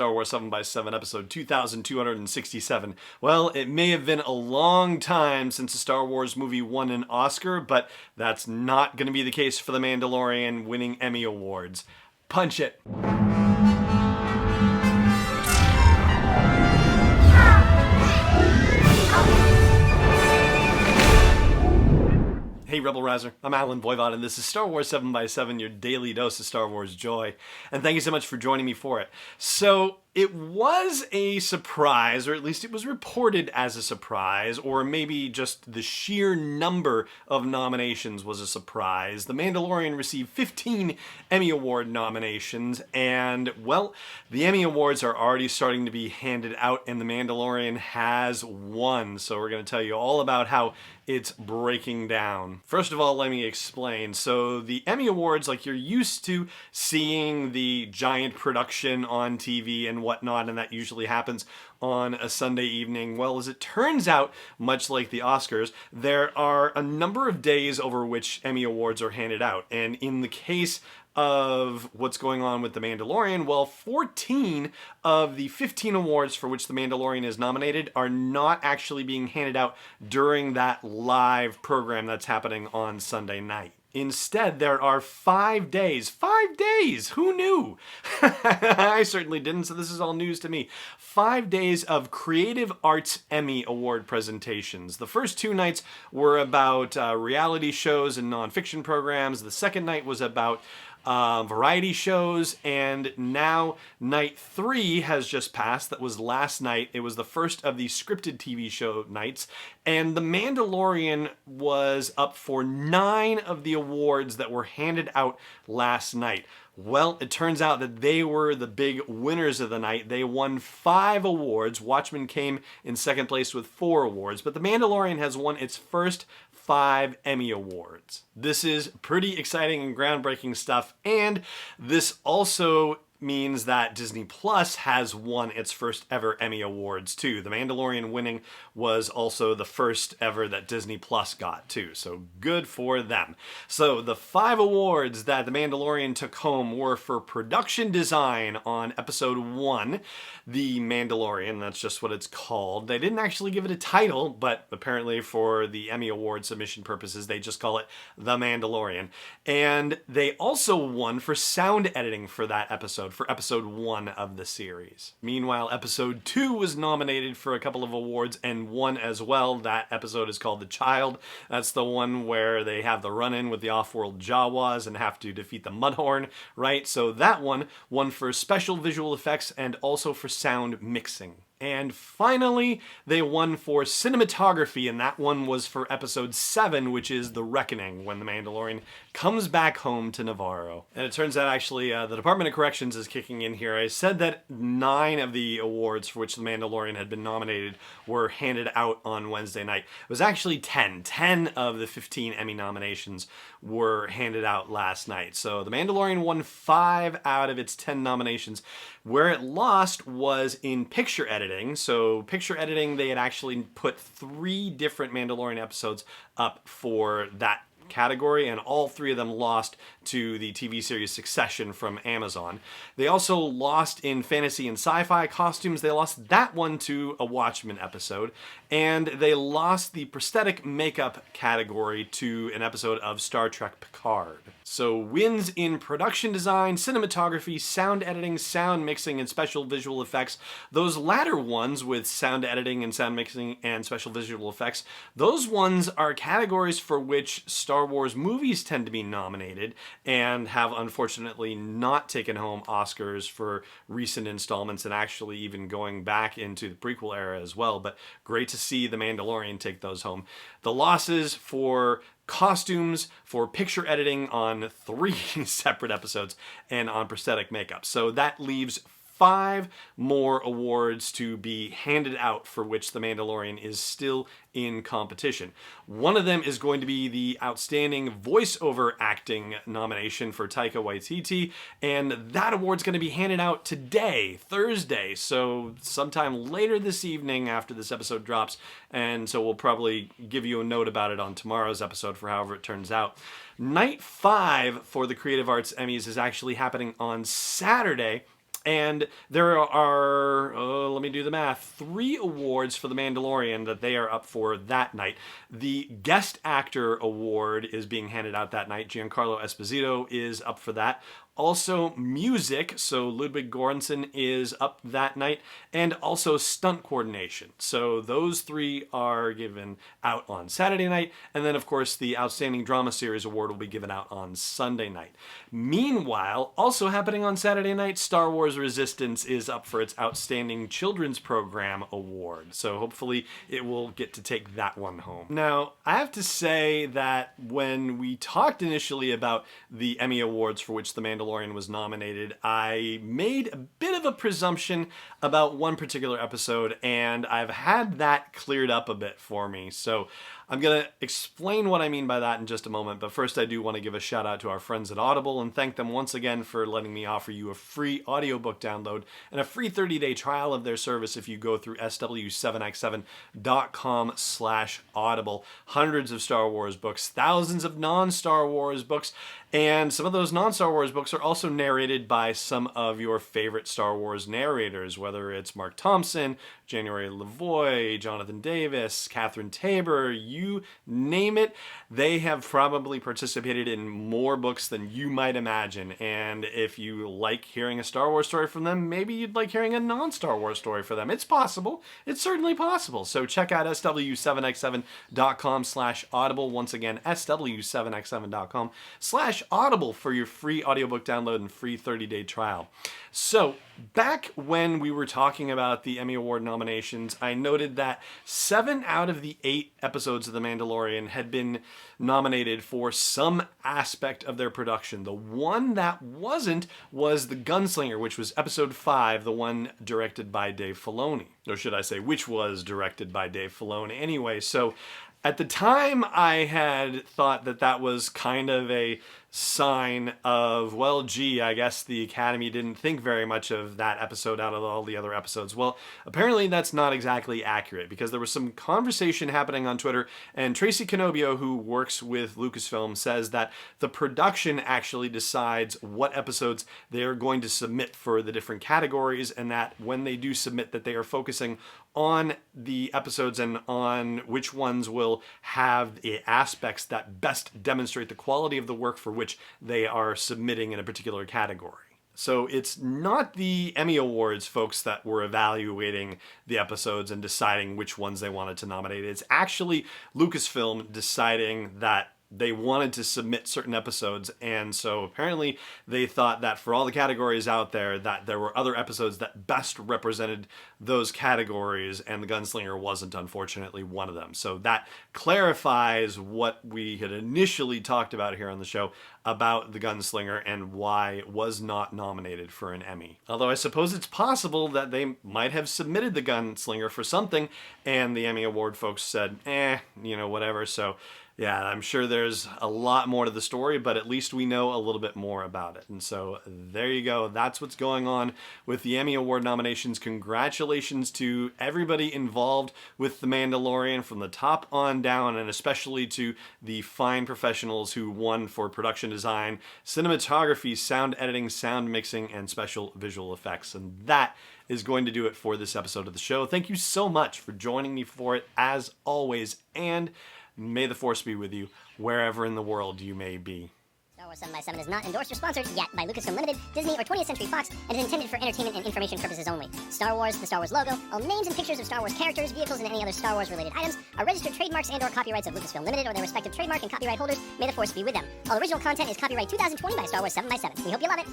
Star Wars 7 by 7 episode 2267. Well, it may have been a long time since a Star Wars movie won an Oscar, but that's not going to be the case for The Mandalorian winning Emmy Awards. Punch it! Hey Rebel Rouser, I'm Alan Voivod, and this is Star Wars 7 by 7, your daily dose of Star Wars joy. And thank you so much for joining me for it. So, it was a surprise, or at least it was reported as a surprise, or maybe just the sheer number of nominations was a surprise. The Mandalorian received 15 Emmy Award nominations, and, well, the Emmy Awards are already starting to be handed out, and The Mandalorian has won. So we're going to tell you all about how it's breaking down. First of all, let me explain. So the Emmy Awards, like you're used to seeing the giant production on TV and whatnot, and that usually happens on a Sunday evening. Well, as it turns out, much like the Oscars, there are a number of days over which Emmy Awards are handed out. And in the case of what's going on with The Mandalorian, well, 14 of the 15 awards for which The Mandalorian is nominated are not actually being handed out during that live program that's happening on Sunday night. Instead, there are 5 days. 5 days! Who knew? I certainly didn't, so this is all news to me. 5 days of Creative Arts Emmy Award presentations. The first 2 nights were about reality shows and nonfiction programs. The second night was about variety shows, and now night 3 has just passed. That was last night. It was the first of the scripted TV show nights, and The Mandalorian was up for 9 of the awards that were handed out last night. Well, it turns out that they were the big winners of the night. They won 5 awards. Watchmen came in second place with 4 awards, but The Mandalorian has won its first 5 Emmy Awards. This is pretty exciting and groundbreaking stuff, and this also means that Disney Plus has won its first ever Emmy Awards too. The Mandalorian winning was also the first ever that Disney Plus got too, so good for them. So the 5 awards that The Mandalorian took home were for production design on episode 1, The Mandalorian, that's just what it's called. They didn't actually give it a title, but apparently for the Emmy Award submission purposes, they just call it The Mandalorian. And they also won for sound editing for that episode, for episode 1 of the series. Meanwhile, episode 2 was nominated for a couple of awards and won as well. That episode is called The Child. That's the one where they have the run-in with the off-world Jawas and have to defeat the Mudhorn, right? So that one won for special visual effects and also for sound mixing. And finally, they won for cinematography, and that one was for episode 7, which is The Reckoning, when the Mandalorian comes back home to Navarro. And it turns out, actually, the Department of Corrections is kicking in here. I said that 9 of the awards for which the Mandalorian had been nominated were handed out on Wednesday night. It was actually 10. 10 of the 15 Emmy nominations were handed out last night. So the Mandalorian won 5 out of its 10 nominations. Where it lost was in picture editing. So picture editing, they had actually put 3 different Mandalorian episodes up for that category, and all 3 of them lost to the TV series Succession from Amazon. They also lost in fantasy and sci-fi costumes. They lost that one to a Watchmen episode, and they lost the prosthetic makeup category to an episode of Star Trek Picard. So wins in production design, cinematography, sound editing, sound mixing, and special visual effects. Those latter ones with sound editing and sound mixing and special visual effects, those ones are categories for which Star Wars movies tend to be nominated and have unfortunately not taken home Oscars for recent installments, and actually even going back into the prequel era as well. But great to see The Mandalorian take those home. The losses for costumes, for picture editing on 3 separate episodes, and on prosthetic makeup. So that leaves 5 more awards to be handed out for which The Mandalorian is still in competition. One of them is going to be the Outstanding Voiceover Acting nomination for Taika Waititi, and that award's going to be handed out today, Thursday, so sometime later this evening after this episode drops, and so we'll probably give you a note about it on tomorrow's episode for however it turns out. Night 5 for the Creative Arts Emmys is actually happening on Saturday, And there are, let me do the math, 3 awards for The Mandalorian that they are up for that night. The Guest Actor Award is being handed out that night. Giancarlo Esposito is up for that. Also music, so Ludwig Göransson is up that night, and also stunt coordination. So those 3 are given out on Saturday night, and then of course the Outstanding Drama Series Award will be given out on Sunday night. Meanwhile, also happening on Saturday night, Star Wars Resistance is up for its Outstanding Children's Program Award. So hopefully it will get to take that one home. Now, I have to say that when we talked initially about the Emmy Awards for which The Mandalorian was nominated, I made a bit of a presumption about one particular episode, and I've had that cleared up a bit for me. So I'm going to explain what I mean by that in just a moment, but first I do want to give a shout out to our friends at Audible and thank them once again for letting me offer you a free audiobook download and a free 30-day trial of their service if you go through sw7x7.com/audible. Hundreds of Star Wars books, thousands of non-Star Wars books, and some of those non-Star Wars books are also narrated by some of your favorite Star Wars narrators, whether it's Mark Thompson, January LaVoy, Jonathan Davis, Catherine Tabor, you name it. They have probably participated in more books than you might imagine. And if you like hearing a Star Wars story from them, maybe you'd like hearing a non-Star Wars story for them. It's possible. It's certainly possible. So check out sw7x7.com/audible. Once again, sw7x7.com/audible for your free audiobook download and free 30-day trial. So back when we were talking about the Emmy Award nominations, I noted that 7 out of the 8 episodes of The Mandalorian had been nominated for some aspect of their production. The one that wasn't was The Gunslinger, which was episode 5, the one directed by Dave Filoni. Or should I say, which was directed by Dave Filoni. Anyway, so at the time, I had thought that that was kind of a sign of, well, gee, I guess the Academy didn't think very much of that episode out of all the other episodes. Well, apparently that's not exactly accurate, because there was some conversation happening on Twitter, and Tracy Canobio, who works with Lucasfilm, says that the production actually decides what episodes they are going to submit for the different categories, and that when they do submit, that they are focusing on the episodes and on which ones will have the aspects that best demonstrate the quality of the work for which they are submitting in a particular category. So it's not the Emmy Awards folks that were evaluating the episodes and deciding which ones they wanted to nominate. It's actually Lucasfilm deciding that they wanted to submit certain episodes, and so apparently they thought that for all the categories out there, that there were other episodes that best represented those categories, and The Gunslinger wasn't, unfortunately, one of them. So that clarifies what we had initially talked about here on the show about The Gunslinger and why it was not nominated for an Emmy. Although I suppose it's possible that they might have submitted The Gunslinger for something, and the Emmy Award folks said, whatever, so yeah, I'm sure there's a lot more to the story, but at least we know a little bit more about it. And so there you go. That's what's going on with the Emmy Award nominations. Congratulations to everybody involved with The Mandalorian from the top on down, and especially to the fine professionals who won for production design, cinematography, sound editing, sound mixing, and special visual effects. And that is going to do it for this episode of the show. Thank you so much for joining me for it, as always, and may the Force be with you, wherever in the world you may be. Star Wars 7x7 is not endorsed or sponsored yet by Lucasfilm Limited, Disney, or 20th Century Fox, and is intended for entertainment and information purposes only. Star Wars, the Star Wars logo, all names and pictures of Star Wars characters, vehicles, and any other Star Wars-related items are registered trademarks and/or copyrights of Lucasfilm Limited or their respective trademark and copyright holders. May the Force be with them. All original content is copyright 2020 by Star Wars 7x7. We hope you love it.